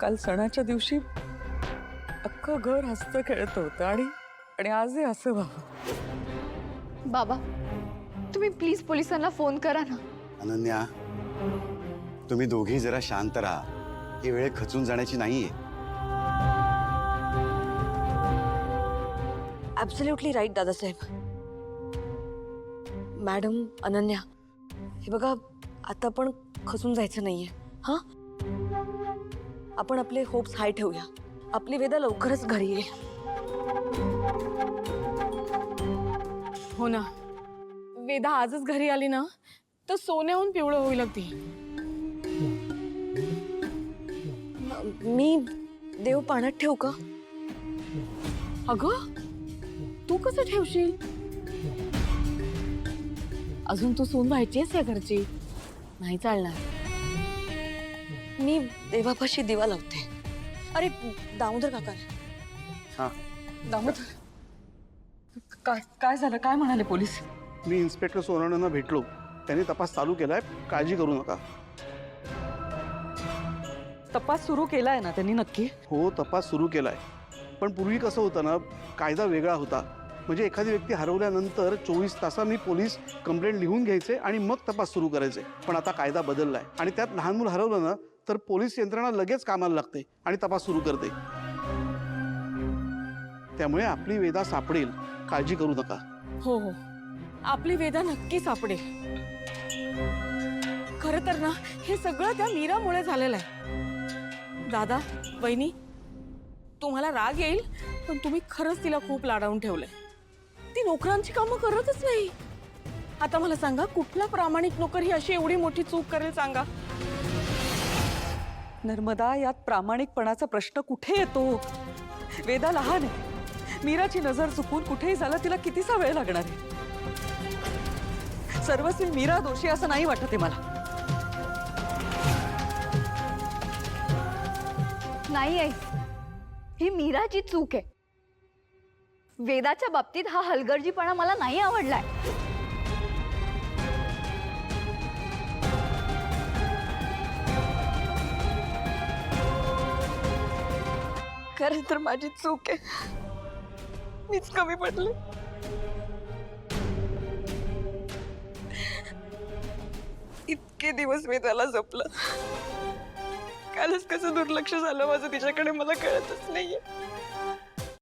काल सणाच्या दिवशी अख्खं घर हसतं खेळत होतं आणि आजही असं व्हावं। बाबा तुम्ही प्लीज पोलिसांना फोन करा ना। अनन्या, तुम्ही दोघी जरा शांत राहा। ही वेळ खचून जाण्याची नाहीये। Absolutely right Dadasaheb. Madam, Ananya, हे बघा, आता पण खचून जायचं नाहीये। हां, आपण आपले होप्स हाय ठेवूया। आपली वेदा लवकरच घरी येईल। हो ना, वेदा आजच घरी आली ना तर सोन्याहून पिवळं होईल अगदी। मी देव पाण्यात ठेवू का? अगं तू कसं ठेवशील? अजून तू सून व्हायचीस या घरची, नाही चालणार। मी देवापाशी दिवा लावते। अरे दामोदर काका, हा, दामोदर, काय झालं? काय म्हणाले पोलीस? मी इन्स्पेक्टर सोनवणेंना भेटलो, त्यांनी तपास चालू केलाय, काळजी करू नका। तपास सुरू केलाय ना त्यांनी नक्की? हो, तपास सुरू केलाय, पण पूर्वी कसं होतं ना, कायदा वेगळा होता। म्हणजे एखादी व्यक्ती हरवल्यानंतर 24 तासांनी पोलीस कंप्लेंट लिहून घ्यायचे आणि मग तपास सुरू करायचे। पण आता कायदा बदललाय आणि त्यात लहान मूल हरवलं ना तर पोलीस यंत्रणा लगेच कामाला लागते आणि तपास सुरू करते। त्यामुळे आपली वेदा सापडेल, काळजी करू नका। हो हो, आपली वेदा नक्की सापडेल। खरं तर ना हे सगळं त्या मीरामुळे झालेलं आहे। दादा, वहिनी, तुम्हाला राग येईल पण तुम्ही खरंच तिला खूप लाडावून ठेवलंय। ती नोकरांची कामं करतच नाही। आता मला सांगा, कुठला प्रामाणिक नोकर ही अशी एवढी मोठी चूक करेल सांगा? नर्मदा, यात प्रामाणिकपणाचा प्रश्न कुठे येतो? वेदा लहान आहे। मीराची नजर चुकून कुठेही झालं तिला कितीसा वेळ लागणार आहे? सर्वस्वी मीरा दोषी असं नाही वाटत आहे मला। नाही आई, ही मीराची चूक आहे। वेदाच्या बाबतीत हा हलगर्जीपणा मला नाही आवडलाय। खरं तर माझी चूक आहे। मीच कमी पडले। इतके दिवस मी त्याला जपलं, कालच कसं दुर्लक्ष झालं माझं तिच्याकडे मला कळतच नाहीये।